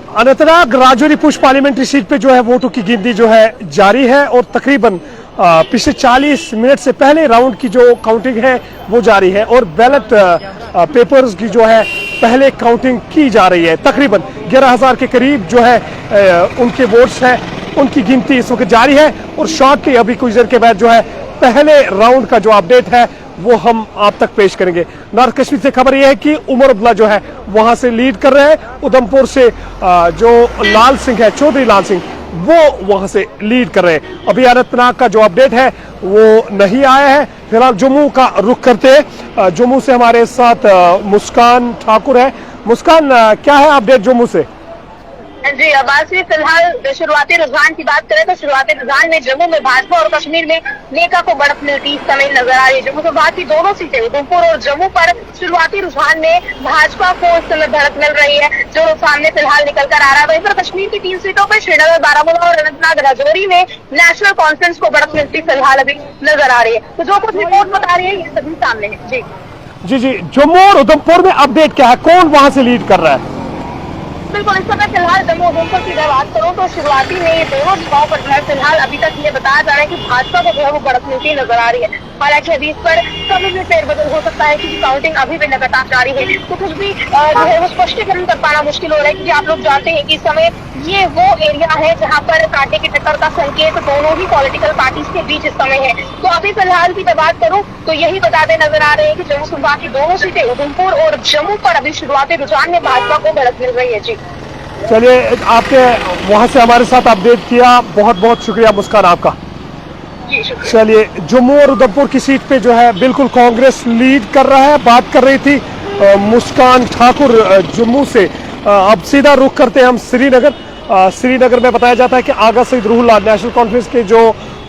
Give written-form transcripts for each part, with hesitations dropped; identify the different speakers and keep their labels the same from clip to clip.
Speaker 1: Anantnag Rajouri Poonch parliamentary seat पे जो है वोटों की गिनती जो है जारी है और तकरीबन पिछले 40 मिनट से पहले राउंड की जो काउंटिंग है वो जारी है और बैलेट पेपर्स की जो है पहले काउंटिंग की जा रही है। तकरीबन 11,000 के करीब जो है उनके वोट्स हैं, उनकी गिनती इस वक्त जारी है और शॉर्टली अभी कुछ देर के बाद जो है पहले राउंड का जो अपडेट है वो हम आप तक पेश करेंगे। नॉर्थ कश्मीर से खबर यह है कि उमर अब्दुल्ला जो है वहां से लीड कर रहे हैं। उधमपुर से जो लाल सिंह है, चौधरी लाल सिंह, वो वहां से लीड कर रहे हैं। अभी अनंतनाग का जो अपडेट है वो नहीं आया है। फिलहाल जम्मू का रुख करते हैं। जम्मू से हमारे साथ मुस्कान ठाकुर है। मुस्कान, क्या है अपडेट जम्मू से?
Speaker 2: जी अब्बास, फिलहाल शुरुआती रुझान की बात करें तो शुरुआती रुझान में जम्मू में भाजपा और कश्मीर में नेका को बढ़त मिलती इस समय नजर आ रही है। जम्मू संभाग की दोनों सीटें उधमपुर और जम्मू पर शुरुआती रुझान में भाजपा को इस समय बढ़त मिल रही है, जो सामने फिलहाल निकल कर आ रहा है। वहीं पर कश्मीर की 3 सीटों पर श्रीनगर, बारामूला और अनंतनाग राजौरी में नेशनल कॉन्फ्रेंस को बढ़त मिलती फिलहाल अभी नजर आ रही है। तो जो कुछ रिपोर्ट बता रही है ये सभी सामने है। जी,
Speaker 1: जम्मू और उधमपुर में अपडेट क्या है, कौन वहां से लीड कर रहा है?
Speaker 2: बिल्कुल, इस समय फिलहाल जम्मू उधमपुर की अगर बात करूं तो शुरुआती में ये दोनों जगहों पर जो है फिलहाल अभी तक ये बताया जा रहा है कि भाजपा को जो है वो बढ़त मिलती नजर आ रही है। हालांकि अभी इस पर कभी भी फेरबदल हो सकता है क्योंकि काउंटिंग अभी भी लगातार जारी है, तो कुछ भी जो है वो स्पष्टीकरण कर पाना मुश्किल हो रहा है क्योंकि आप लोग जानते हैं कि इस समय ये वो एरिया है जहाँ पर कांटे की टक्कर का संकेत दोनों ही पॉलिटिकल पार्टीज के बीच इस समय है। तो अभी फिलहाल की बात करूं तो यही बताते नजर आ रहे हैं कि जम्मू संभाग की दोनों सीटें उधमपुर और जम्मू पर अभी शुरुआती रुझान में भाजपा को बढ़त मिल रही है। जी
Speaker 1: चलिए, आपने वहां से हमारे साथ अपडेट किया, बहुत बहुत शुक्रिया मुस्कान आपका। चलिए, जम्मू और उधमपुर की सीट पे जो है बिल्कुल कांग्रेस लीड कर रहा है। बात कर रही थी मुस्कान ठाकुर जम्मू से। अब सीधा रुख करते हैं हम श्रीनगर। श्रीनगर में बताया जाता है कि आगा सईद रूहुल्लाह नेशनल कॉन्फ्रेंस के जो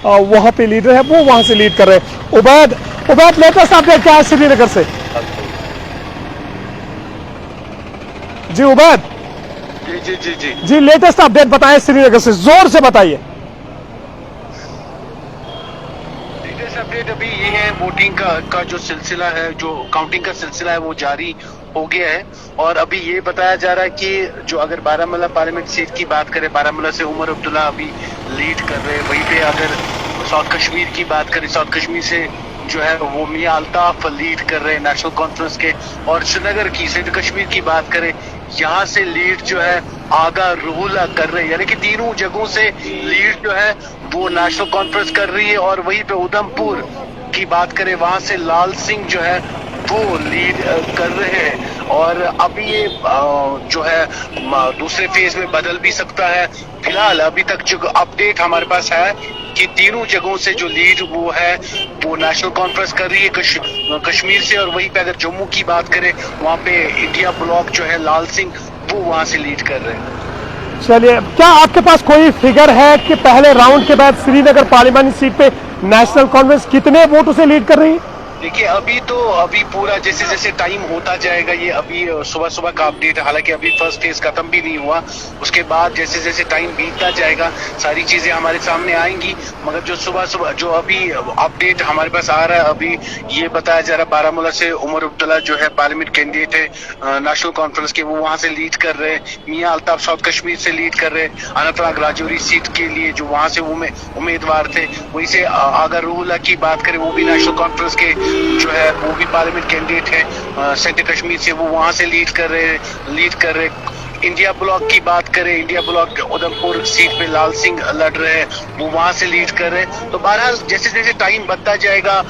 Speaker 1: वहां पे लीडर है वो वहां से लीड कर रहे हैं। उबैद, लेटेस्ट अपडेट क्या है श्रीनगर से? जी उबैद, जी लेटेस्ट अपडेट बताएं श्रीनगर से, जोर से बताइए।
Speaker 3: लेटेस्ट अपडेट अभी ये है, वोटिंग का जो सिलसिला है, जो काउंटिंग का सिलसिला है वो जारी हो गया है। और अभी ये बताया जा रहा है कि जो अगर बारामूला पार्लियामेंट सीट की बात करें, बारामूला से उमर अब्दुल्ला अभी लीड कर रहे हैं। वहीं पे अगर साउथ कश्मीर की बात करें, साउथ कश्मीर से जो है वो मियां अल्ताफ लीड कर रहे हैं नेशनल कॉन्फ्रेंस के। और श्रीनगर की, सिंध कश्मीर की बात करें, यहाँ से लीड जो है आगा रूहुल्लाह कर रहे हैं। यानी कि तीनों जगहों से लीड जो है वो नेशनल कॉन्फ्रेंस कर रही है। और वहीं पे उधमपुर की बात करें, वहां से लाल सिंह जो है वो लीड कर रहे हैं। और अभी ये जो है दूसरे फेज में बदल भी सकता है। फिलहाल अभी तक जो अपडेट हमारे पास है कि तीनों जगहों से जो लीड वो है वो नेशनल कॉन्फ्रेंस कर रही है कश्मीर से। और वहीं पे अगर जम्मू की बात करें, वहाँ पे इंडिया ब्लॉक जो है लाल सिंह वो वहाँ से लीड कर रहे हैं।
Speaker 1: चलिए, क्या आपके पास कोई फिगर है कि पहले राउंड के बाद श्रीनगर पार्लियामेंट सीट पे नेशनल कॉन्फ्रेंस कितने वोटों से लीड कर रही है?
Speaker 3: देखिए, अभी पूरा जैसे जैसे टाइम होता जाएगा, ये अभी सुबह सुबह का अपडेट है। हालांकि अभी फर्स्ट फेज खत्म भी नहीं हुआ, उसके बाद जैसे जैसे टाइम बीतता जाएगा सारी चीजें हमारे सामने आएंगी। मगर जो सुबह जो अभी अपडेट हमारे पास आ रहा है, अभी ये बताया जा रहा है बारामूला से उमर अब्दुल्ला जो है पार्लियामेंट कैंडिडेट है नेशनल कॉन्फ्रेंस के, वो वहां से लीड कर रहे हैं। मियां अल्ताफ साउथ कश्मीर से लीड कर रहे हैं, अनंतनाग राजौरी सीट के लिए जो वहां से उम्मीदवार थे। वहीं से आगा रूहुल्लाह की बात करें, वो भी नेशनल कॉन्फ्रेंस के जो है वो भी पार्लियामेंट कैंडिडेट है सेंट्रल कश्मीर से, वो वहां से लीड कर रहे। इंडिया ब्लॉक की बात करें, इंडिया ब्लॉक उधमपुर सीट पे लाल सिंह लड़ रहे हैं, वो वहां से लीड कर रहे हैं। तो बहरहाल जैसे जैसे टाइम बढ़ता जाएगा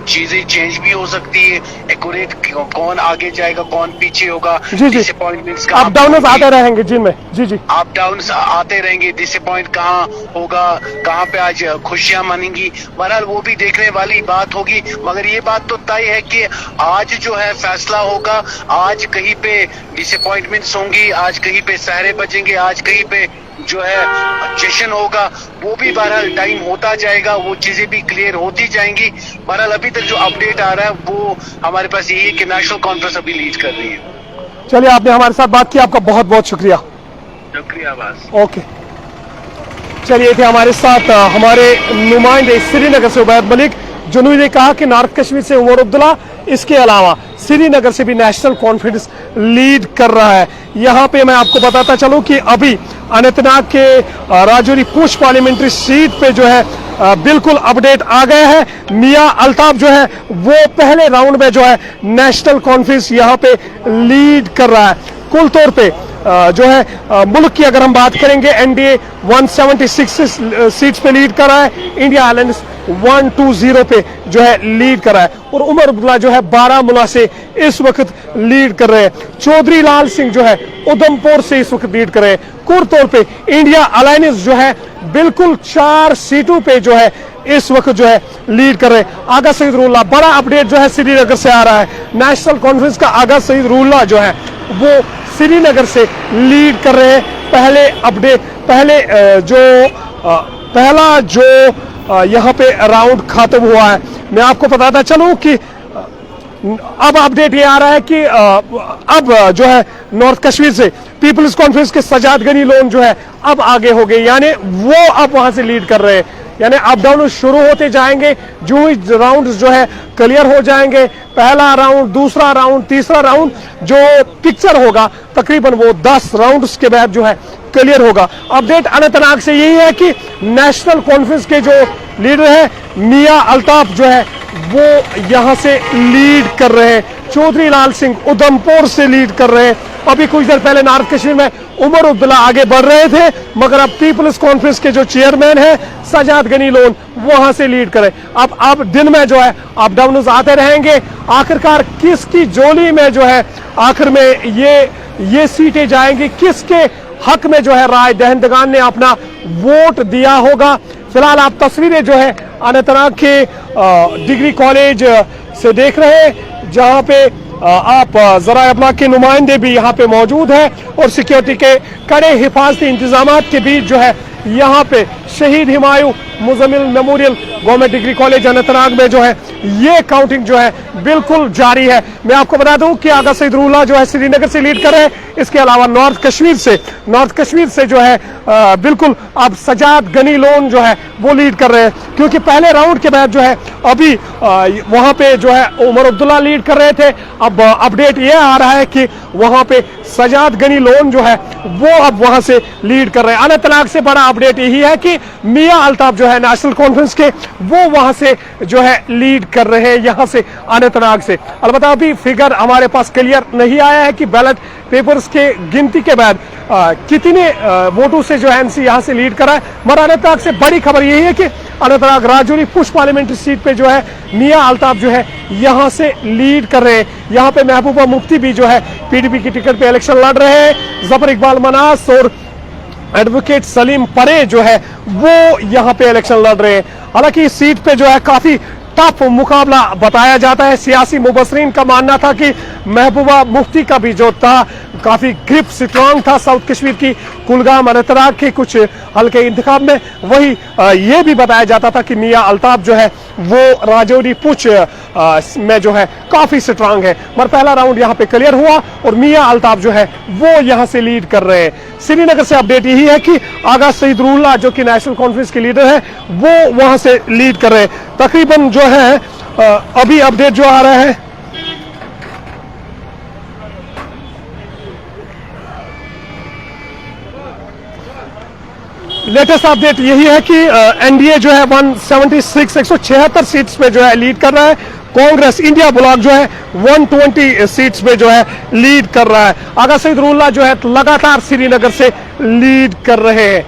Speaker 3: चीजें चेंज भी हो सकती है। एक्यूरेट कौन आगे जाएगा, कौन पीछे होगा, डिसअपॉइंटमेंट्स का
Speaker 1: अप डाउन आते रहेंगे। जी
Speaker 3: अप डाउन आते रहेंगे। डिसअपॉइंट कहाँ होगा, कहाँ पे आज खुशियां मनेंगी, बहरहाल वो भी देखने वाली बात होगी। मगर ये बात तो तय है कि आज जो है फैसला होगा। आज कहीं पे डिसअपॉइंटमेंट्स होंगी, आज कहीं पे सहरे बजेंगे, आज कहीं पे जो है जश्न होगा। वो भी बहरहाल टाइम होता जाएगा, वो चीजें भी क्लियर होती जाएंगी। बहरहाल अभी तक जो अपडेट आ रहा है वो हमारे पास यही है कि नेशनल कॉन्फ्रेंस अभी लीड कर रही है।
Speaker 1: चलिए, आपने हमारे साथ बात की, आपका बहुत बहुत शुक्रिया।
Speaker 3: बस
Speaker 1: ओके, चलिए थे हमारे साथ हमारे नुमाइंदे श्रीनगर से उबैद मलिक, जिन्होंने कहा कि नॉर्थ कश्मीर से उमर अब्दुल्ला इसके अलावा श्रीनगर से भी नेशनल कॉन्फ्रेंस लीड कर रहा है। यहाँ पे मैं आपको बताता चलूं कि अभी अनंतनाग के राजौरी पुंछ पार्लियामेंट्री सीट पे जो है बिल्कुल अपडेट आ गया है। मियां अल्ताफ जो है वो पहले राउंड में जो है नेशनल कॉन्फ्रेंस यहाँ पे लीड कर रहा है। कुल तौर पे जो है मुल्क की अगर हम बात करेंगे, एनडीए 176 सीट्स पे लीड कर रहा है, इंडिया अलायंस 120 पे जो है लीड कर रहा है और उमर अब्दुल्ला जो है बारामूला से इस वक्त लीड कर रहे हैं। चौधरी लाल सिंह जो है उधमपुर से इस वक्त लीड कर रहे हैं। कुल तौर पे इंडिया अलायंस जो है बिल्कुल 4 सीटों पे जो है इस वक्त जो है लीड कर रहे हैं। आगा सईदुल्लाह, बड़ा अपडेट जो है श्रीनगर से आ रहा है। नेशनल कॉन्फ्रेंस का आगा सईदुल्लाह जो है वो श्रीनगर से लीड कर रहे हैं। पहला जो यहाँ पे राउंड खत्म हुआ है। मैं आपको बताता चलूं कि अब अपडेट ये आ रहा है कि अब जो है नॉर्थ कश्मीर से पीपल्स कॉन्फ्रेंस के सजाद गनी लोन जो है अब आगे हो गए, यानी वो अब वहां से लीड कर रहे हैं। यानी अप डाउन शुरू होते जाएंगे, जो ही राउंड जो है क्लियर हो जाएंगे, पहला राउंड, दूसरा राउंड, तीसरा राउंड, जो पिक्चर होगा तकरीबन वो 10 राउंड्स के बाद जो है क्लियर होगा। अपडेट अनंतनाग से यही है कि नेशनल कॉन्फ्रेंस के जो लीडर है मियां अल्ताफ जो है वो यहां से लीड कर रहे हैं। चौधरी लाल सिंह उधमपुर से लीड कर रहे हैं। अभी कुछ देर पहले नॉर्थ कश्मीर में उमर अब्दुल्ला आगे बढ़ रहे थे, मगर अब पीपल्स कॉन्फ्रेंस के जो चेयरमैन है सजाद गनी लोन वहां से लीड करे। अब दिन में जो है अप डाउन आते रहेंगे। आखिरकार किसकी जोली में जो है आखिर में ये सीटें जाएंगी, किसके हक में जो है राय दहिंदगान ने अपना वोट दिया होगा। फिलहाल आप तस्वीरें जो है अनंतनाग के डिग्री कॉलेज से देख रहे हैं, जहां पे आप जरा अबलाग के नुमाइंदे भी यहाँ पे मौजूद है और सिक्योरिटी के कड़े हिफाजती इंतजाम के बीच जो है यहाँ पे शहीद Humayun Muzammil memorial government degree college Anantnag में जो है ये काउंटिंग जो है बिल्कुल जारी है। मैं आपको बता दूं कि आगा सईदुल्लाह जो है श्रीनगर से लीड कर रहे हैं। इसके अलावा नॉर्थ कश्मीर से जो है बिल्कुल अब सजाद गनी लोन जो है वो लीड कर रहे हैं, क्योंकि पहले राउंड के बाद जो है अभी वहां पे जो है उमर अब्दुल्ला लीड कर रहे थे। अब अपडेट ये आ रहा है कि वहां पे सजाद गनी लोन जो है वो अब वहां से लीड कर रहे हैं। अनंतनाग से बड़ा अपडेट यही है कि मियां अल्ताफ जो है नेशनल कॉन्फ्रेंस के वो वहां से जो है लीड कर रहे हैं, यहां से अनंतनाग से। अलबत्ता अभी फिगर हमारे पास क्लियर नहीं आया है कि बैलेट पेपर्स के गिनती के बाद कितने वोटों से जो है एनसी यहां से लीड कर रहा है। मगर अनंतनाग से बड़ी खबर यही है कि अनंतनाग राजौरी पुंछ पार्लियामेंट्री सीट पे जो है मियां अल्ताफ जो है यहां से लीड कर रहे हैं। यहां पे महबूबा मुफ्ती भी जो है पीडीपी की टिकट पे इलेक्शन लड़ रहे हैं। जफर इकबाल मनास और एडवोकेट सलीम परे जो है वो यहां पे इलेक्शन लड़ रहे हैं। हालांकि इस सीट पे जो है काफी टफ मुकाबला बताया जाता है। सियासी मुबसरीन का मानना था कि महबूबा मुफ्ती का भी जो था काफी ग्रिप स्ट्रांग था साउथ कश्मीर की कुलगाम अनंतनाग के कुछ हल्के इंतखाब में। वही ये भी बताया जाता था कि मियां अल्ताफ जो है वो राजौरी पुंछ में जो है काफी स्ट्रांग है। मगर पहला राउंड यहाँ पे क्लियर हुआ और मियां अल्ताफ जो है वो यहाँ से लीड कर रहे हैं। श्रीनगर से अपडेट यही है कि आगा सईदुल्लाह जो कि नेशनल कॉन्फ्रेंस के लीडर है वो वहां से लीड कर रहे हैं। तकरीबन जो है अभी अपडेट जो आ रहा है लेटेस्ट अपडेट यही है कि एनडीए जो है 176 सीट्स पे जो है लीड कर रहा है। कांग्रेस इंडिया ब्लॉक जो है 120 सीट्स पे जो है लीड कर रहा है। आगा सईदुल्लाह जो है लगातार श्रीनगर से लीड कर रहे हैं।